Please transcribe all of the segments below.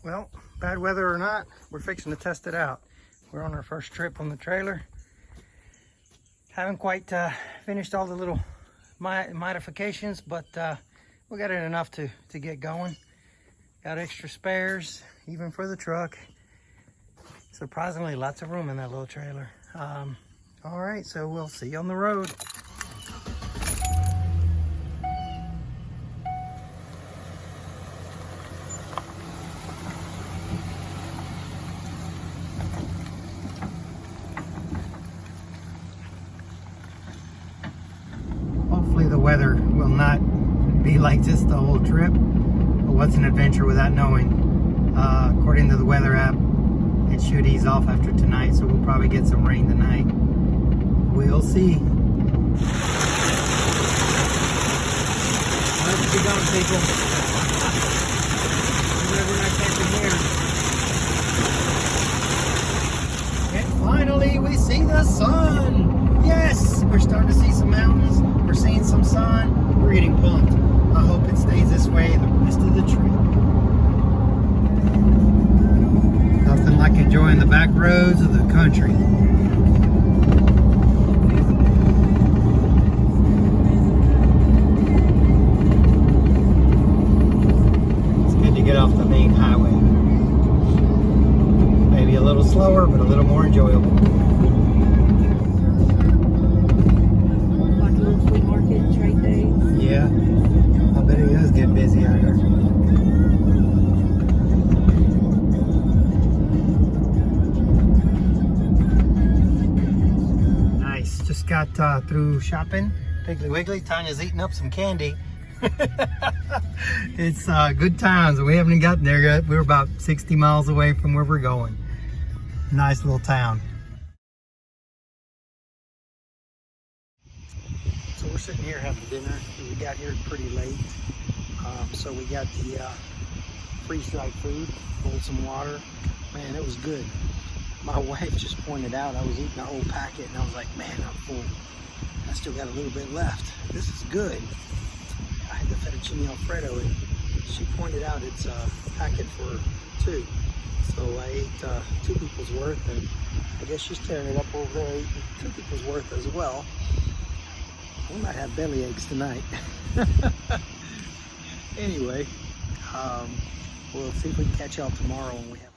Well, bad weather or not, we're fixing to test it out. We're on our first trip on the trailer. Haven't quite finished all the little modifications, but we got it enough to get going. Got extra spares, even for the truck. Surprisingly, lots of room in that little trailer. All right, so we'll see you on the road. Hopefully the weather will not be like this the whole trip. But what's an adventure without knowing? According to the weather app, it should ease off after tonight, so we'll probably get some rain tonight. We'll see. Let's get going, people. We're not catching here. And finally, we see the sun. Yes, we're starting to see some mountains. We're seeing some sun. We're getting pumped. I hope it stays this way the rest of the trip. Nothing like enjoying the back roads of the country. It's good to get off the main highway. Maybe a little slower, but a little more enjoyable. Like a little flea market, trade day. Yeah, I bet it does get busy out here. Just got through shopping. Piggly Wiggly. Tanya's eating up some candy. It's good times. We haven't gotten there yet. We're about 60 miles away from where we're going. Nice little town. So we're sitting here having dinner. We got here pretty late. So we got the freeze-dried food, pulled some water. Man, it was good. My wife just pointed out I was eating a whole packet, and I was like, man, I'm full. I still got a little bit left. This is good. I had the fettuccine alfredo, and she pointed out it's a packet for two. So I ate 2 people's worth, and I guess she's tearing it up over there, eating 2 people's worth as well. We might have belly aches tonight. Anyway, we'll see if we can catch y'all tomorrow when we have.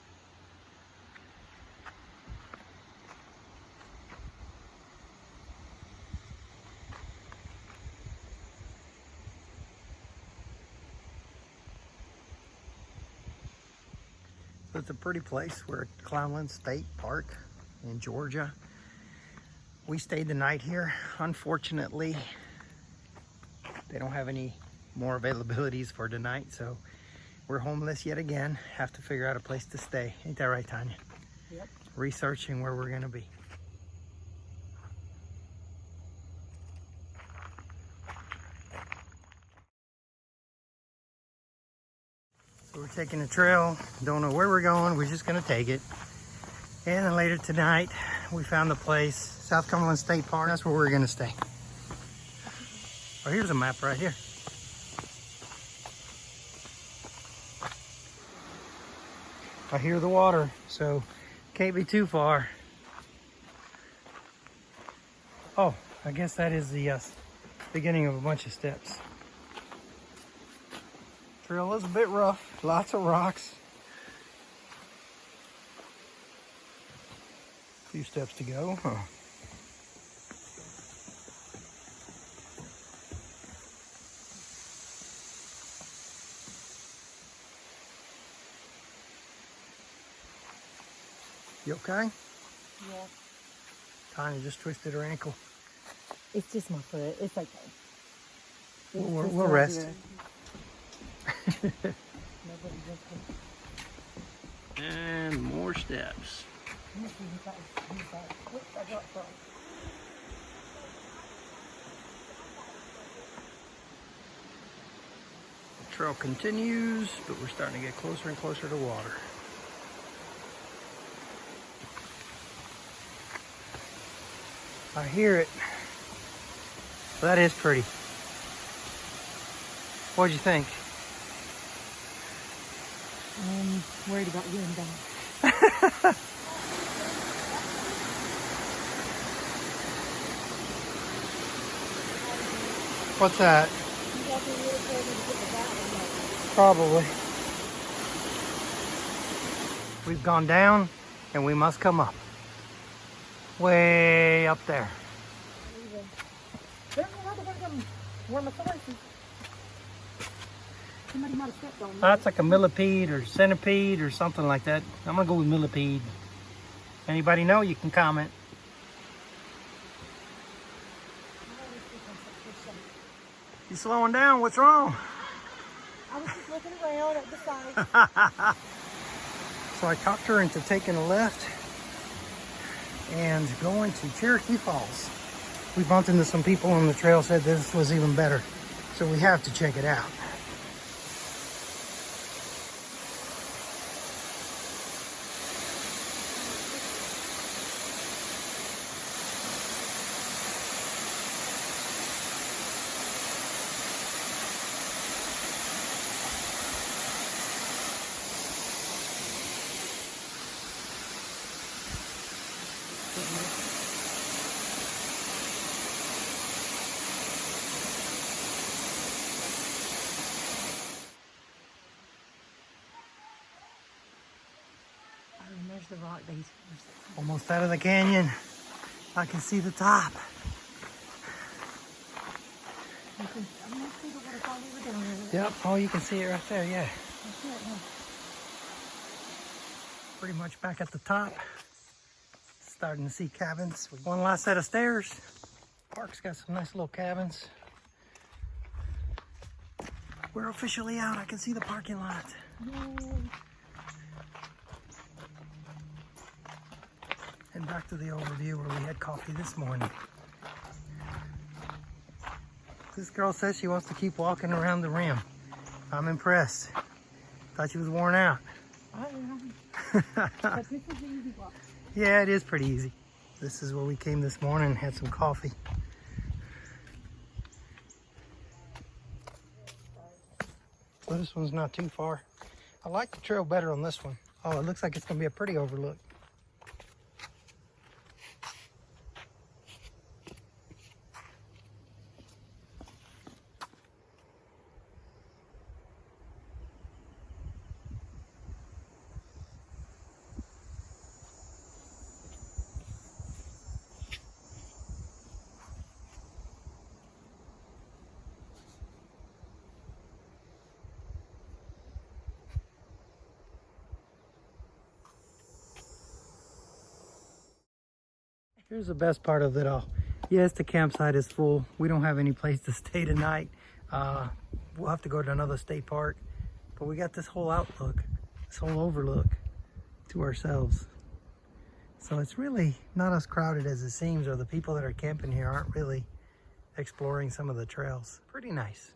So it's a pretty place. We're at Clownland State Park in Georgia. We stayed the night here. Unfortunately, they don't have any more availabilities for tonight, so we're homeless yet again. Have to figure out a place to stay. Ain't that right, Tanya? Yep. Researching where we're gonna be. So we're taking a trail. Don't know where we're going. We're just gonna take it. And then later tonight, we found the place, South Cumberland State Park. That's where we're gonna stay. Oh, here's a map right here. I hear the water, so can't be too far. Oh, I guess that is the beginning of a bunch of steps. Trail is a bit rough, lots of rocks. A few steps to go. Huh. You okay? Yeah. Tanya just twisted her ankle. It's just my foot. It's okay. We'll rest. And more steps. The trail continues, but we're starting to get closer and closer to water. I hear it. That is pretty. What'd you think? I'm worried about you and Dad. What's that? You got to be really ready to get the battery. Probably. We've gone down and we must come up. Way up there. There's another one of them wormophiles. Somebody might have stepped on me. That's like a millipede or centipede or something like that. I'm gonna go with millipede. Anybody know? You can comment. You slowing down? What's wrong? I was just looking around at the side. So I talked her into taking a left and going to Cherokee Falls. We bumped into some people on the trail, said this was even better. So we have to check it out. And there's the rock base. Almost out of the canyon. I can see the top. I'm going to see the waterfall over down there. Yep, oh, you can see it right there, yeah. That's it, huh? Pretty much back at the top. Starting to see cabins. One last set of stairs. Park's got some nice little cabins. We're officially out. I can see the parking lot. Yay. And back to the overview where we had coffee this morning. This girl says she wants to keep walking around the rim. I'm impressed. Thought she was worn out. I am. But this is the easy walk. Yeah, it is pretty easy. This is where we came this morning and had some coffee. So this one's not too far. I like the trail better on this one. Oh, it looks like it's gonna be a pretty overlook. Here's the best part of it all. Yes, the campsite is full. We don't have any place to stay tonight. We'll have to go to another state park. But we got this whole outlook, this whole overlook to ourselves. So it's really not as crowded as it seems, or the people that are camping here aren't really exploring some of the trails. Pretty nice.